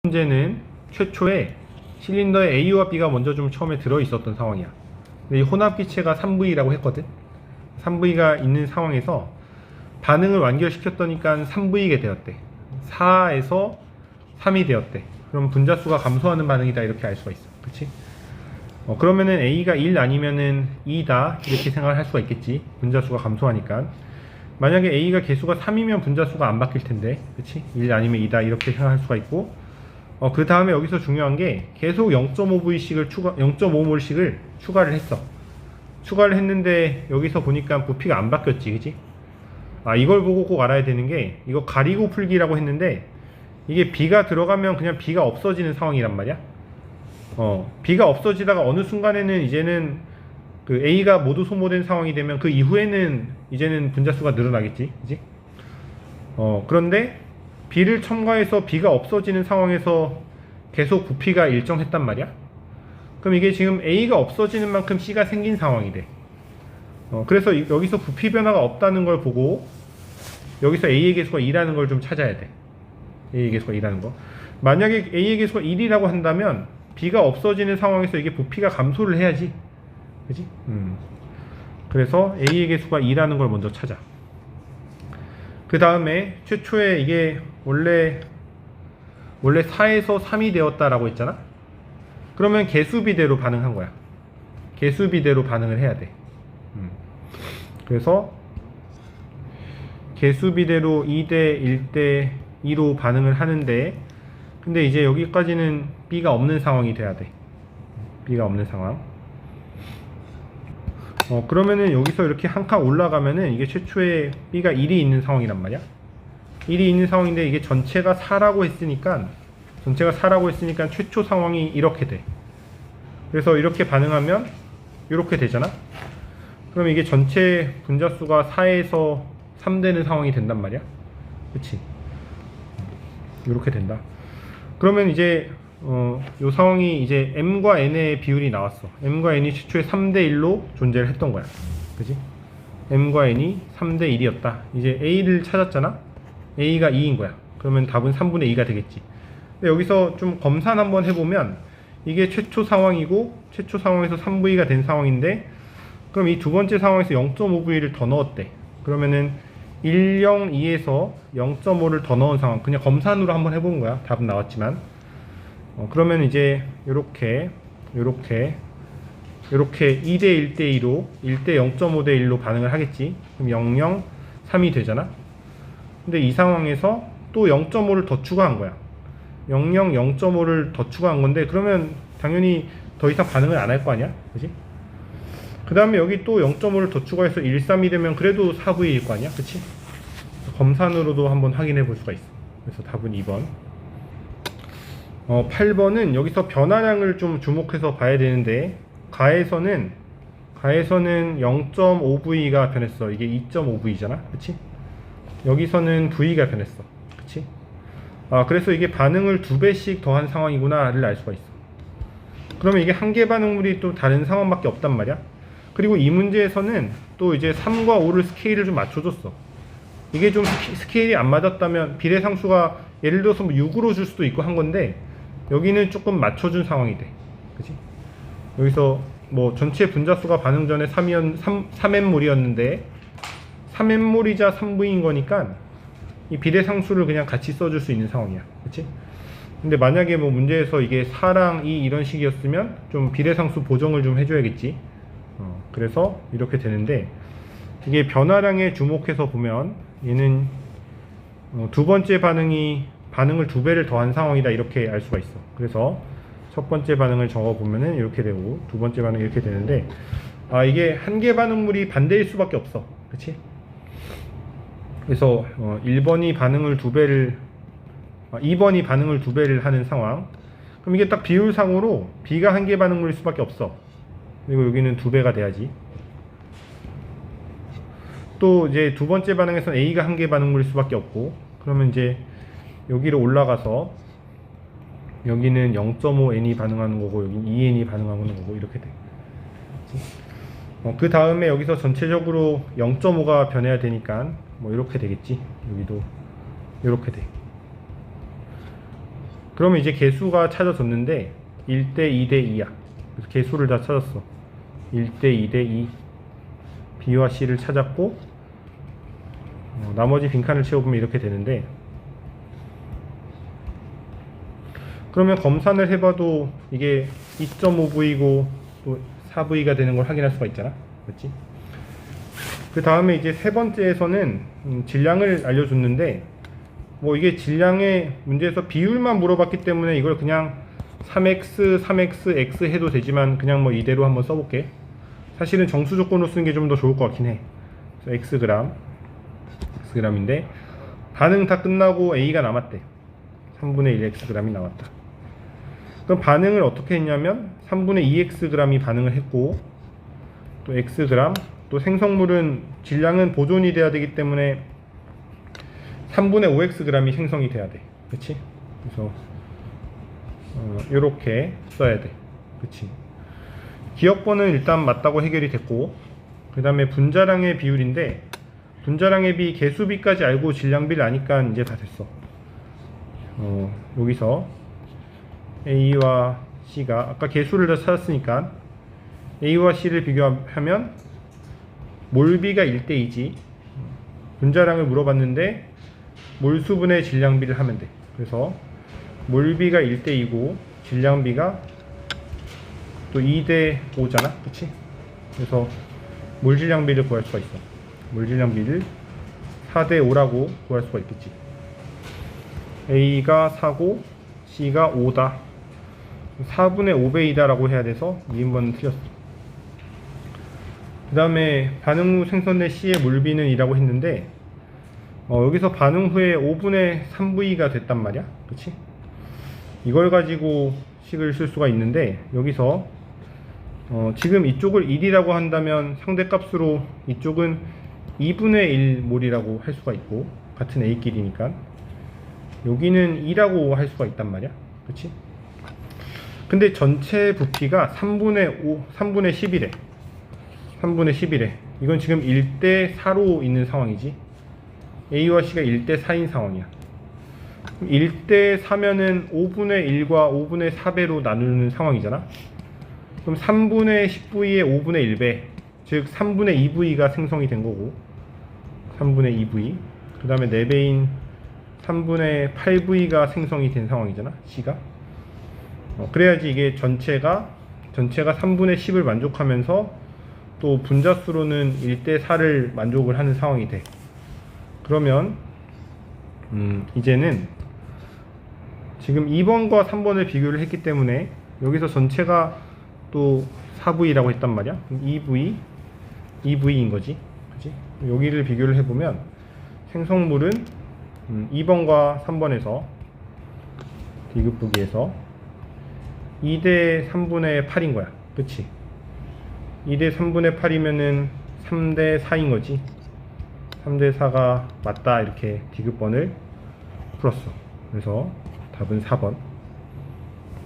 문제는 최초에 실린더에 A와 B가 먼저 좀 처음에 들어 있었던 상황이야. 근데 이 혼합기체가 3V라고 했거든. 3V가 있는 상황에서 반응을 완결시켰더니까 3V가 되었대. 4에서 3이 되었대. 그럼 분자수가 감소하는 반응이다, 이렇게 알 수가 있어. 그치? 그러면은 A가 1 아니면은 2다, 이렇게 생각을 할 수가 있겠지. 분자수가 감소하니까. 만약에 A가 계수가 3이면 분자수가 안 바뀔 텐데, 그치? 1 아니면 2다, 이렇게 생각할 수가 있고, 그 다음에 여기서 중요한 게 계속 0.5V씩을 0.5몰씩을 추가를 했어. 추가를 했는데 여기서 보니까 부피가 안 바뀌었지, 그치? 이걸 보고 꼭 알아야 되는 게, 이거 가리고 풀기라고 했는데 이게 B가 들어가면 그냥 B가 없어지는 상황이란 말이야. B가 없어지다가 어느 순간에는 이제는 그 A가 모두 소모된 상황이 되면 그 이후에는 이제는 분자수가 늘어나겠지, 그치? 그런데 B를 첨가해서 B가 없어지는 상황에서 계속 부피가 일정했단 말이야. 그럼 이게 지금 A가 없어지는 만큼 C가 생긴 상황이 돼. 그래서 여기서 부피 변화가 없다는 걸 보고 여기서 A의 계수가 2라는 걸 좀 찾아야 돼. A의 계수가 2라는 거. 만약에 A의 계수가 1이라고 한다면 B가 없어지는 상황에서 이게 부피가 감소를 해야지, 그치? 그래서 A의 계수가 2라는 걸 먼저 찾아. 그 다음에 최초에 이게 원래 4에서 3이 되었다라고 했잖아. 그러면 개수비대로 반응한 거야. 개수비대로 반응을 해야 돼. 그래서 개수비대로 2대 1대 2로 반응을 하는데, 근데 이제 여기까지는 B가 없는 상황이 돼야 돼. B가 없는 상황. 그러면은 여기서 이렇게 한 칸 올라가면은 이게 최초에 B가 1이 있는 상황이란 말이야. 1이 있는 상황인데 이게 전체가 4라고 했으니까 최초 상황이 이렇게 돼. 그래서 이렇게 반응하면 이렇게 되잖아. 그럼 이게 전체 분자수가 4에서 3 되는 상황이 된단 말이야. 그치? 이렇게 된다. 그러면 이제 요 상황이 이제 M과 N의 비율이 나왔어. M과 N이 최초에 3대 1로 존재를 했던 거야. 그치? M과 N이 3대 1이었다. 이제 A를 찾았잖아? A가 2인 거야. 그러면 답은 3분의 2가 되겠지. 근데 여기서 좀 검산 한번 해보면 이게 최초 상황이고 최초 상황에서 3V가 된 상황인데, 그럼 이 두 번째 상황에서 0.5V를 더 넣었대. 그러면은 102에서 0.5를 더 넣은 상황. 그냥 검산으로 한번 해본 거야. 답은 나왔지만. 그러면 이제 요렇게 2대 1대 2로 1대 0.5대 1로 반응을 하겠지. 그럼 00, 3이 되잖아. 근데 이 상황에서 또 0.5를 더 추가한 거야. 00, 0.5를 더 추가한 건데, 그러면 당연히 더 이상 반응을 안 할 거 아니야? 그치? 그 다음에 여기 또 0.5를 더 추가해서 1, 3이 되면 그래도 4V일 거 아니야? 그치? 검산으로도 한번 확인해 볼 수가 있어. 그래서 답은 2번. 8번은 여기서 변화량을 좀 주목해서 봐야 되는데, 가에서는 0.5V가 변했어. 이게 2.5V잖아. 그치? 여기서는 V가 변했어. 그치? 그래서 이게 반응을 2배씩 더한 상황이구나를 알 수가 있어. 그러면 이게 한 개 반응물이 또 다른 상황밖에 없단 말이야. 그리고 이 문제에서는 또 이제 3과 5를 스케일을 좀 맞춰줬어. 이게 좀 스케일이 안 맞았다면 비례상수가 예를 들어서 뭐 6으로 줄 수도 있고 한 건데, 여기는 조금 맞춰준 상황이 돼. 그치? 여기서 뭐 전체 분자수가 반응 전에 3N몰이었는데 3N몰이자 3V인 거니까 이 비례상수를 그냥 같이 써줄 수 있는 상황이야. 그치? 근데 만약에 뭐 문제에서 이게 4랑 2 이런 식이었으면 좀 비례상수 보정을 좀 해줘야겠지. 그래서 이렇게 되는데, 이게 변화량에 주목해서 보면 얘는 두 번째 반응을 2배를 더한 상황이다, 이렇게 알 수가 있어. 그래서 첫 번째 반응을 적어 보면은 이렇게 되고 두 번째 반응이 이렇게 되는데, 이게 한 개 반응물이 반대일 수밖에 없어. 그치? 그래서 1번이 반응을 2배를 2번이 반응을 2배를 하는 상황. 그럼 이게 딱 비율상으로 B가 한 개 반응물일 수밖에 없어. 그리고 여기는 2배가 돼야지. 또 이제 두 번째 반응에서는 A가 한 개 반응물일 수밖에 없고, 그러면 이제 여기로 올라가서 여기는 0.5N이 반응하는 거고 여기는 2N이 반응하는 거고 이렇게 돼. 그 다음에 여기서 전체적으로 0.5가 변해야 되니까 뭐 이렇게 되겠지. 여기도 이렇게 돼. 그러면 이제 개수가 찾아졌는데 1대 2대 2야. 그래서 개수를 다 찾았어. 1대 2대 2. B와 C를 찾았고 나머지 빈칸을 채워보면 이렇게 되는데, 그러면 검산을 해봐도 이게 2.5V고 또 4V가 되는 걸 확인할 수가 있잖아. 그렇지? 그 다음에 이제 세 번째에서는 질량을 알려줬는데, 뭐 이게 질량의 문제에서 비율만 물어봤기 때문에 이걸 그냥 3x, 3x, x 해도 되지만 그냥 뭐 이대로 한번 써볼게. 사실은 정수 조건으로 쓰는 게 좀 더 좋을 것 같긴 해. 그래서 xg인데 반응 다 끝나고 a가 남았대. 3분의 1 xg이 나왔다. 그럼 반응을 어떻게 했냐면 3분의 2xg이 반응을 했고, 또 xg, 또 생성물은 질량은 보존이 돼야 되기 때문에 3분의 5xg이 생성이 돼야 돼. 그치? 그래서 요렇게 써야 돼. 그치? 기억번은 일단 맞다고 해결이 됐고, 그 다음에 분자량의 비율인데, 분자량의 비, 개수비까지 알고 질량비를 아니까 이제 다 됐어. 여기서 A와 C가 아까 개수를 다 찾았으니까 A와 C를 비교하면 몰비가 1대2지. 분자량을 물어봤는데 몰수분의 질량비를 하면 돼. 그래서 몰비가 1대2고 질량비가 또 2대5잖아. 그치? 그래서 몰질량비를 구할 수가 있어. 몰질량비를 4대5라고 구할 수가 있겠지. A가 4고 C가 5다. 4분의 5배이다 라고 해야 돼서 2인번은 틀렸어. 그 다음에 반응 후 생성된 C의 몰비는 이라고 했는데, 여기서 반응 후에 5분의 3V가 됐단 말이야. 그치? 이걸 가지고 식을 쓸 수가 있는데, 여기서 지금 이쪽을 1이라고 한다면 상대값으로 이쪽은 2분의 1몰이라고 할 수가 있고, 같은 A끼리니까 여기는 2라고 할 수가 있단 말이야. 그치? 근데 전체 부피가 3분의 10이래. 3분의 10이래. 이건 지금 1대 4로 있는 상황이지. A와 C가 1대 4인 상황이야. 1대 4면은 5분의 1과 5분의 4배로 나누는 상황이잖아. 그럼 3분의 10V의 5분의 1배, 즉 3분의 2V가 생성이 된 거고, 3분의 2V, 그 다음에 4배인 3분의 8V가 생성이 된 상황이잖아, C가. 그래야지 이게 전체가 3분의 10을 만족하면서 또 분자수로는 1대 4를 만족을 하는 상황이 돼. 그러면 이제는 지금 2번과 3번을 비교를 했기 때문에 여기서 전체가 또 4V라고 했단 말이야. 2V인 거지. 그치? 여기를 비교를 해보면 생성물은 2번과 3번에서 디귿보기에서 2대 3분의 8인 거야. 그치? 2대 3분의 8이면은 3대 4인 거지. 3대 4가 맞다. 이렇게 디귿번을 풀었어. 그래서 답은 4번.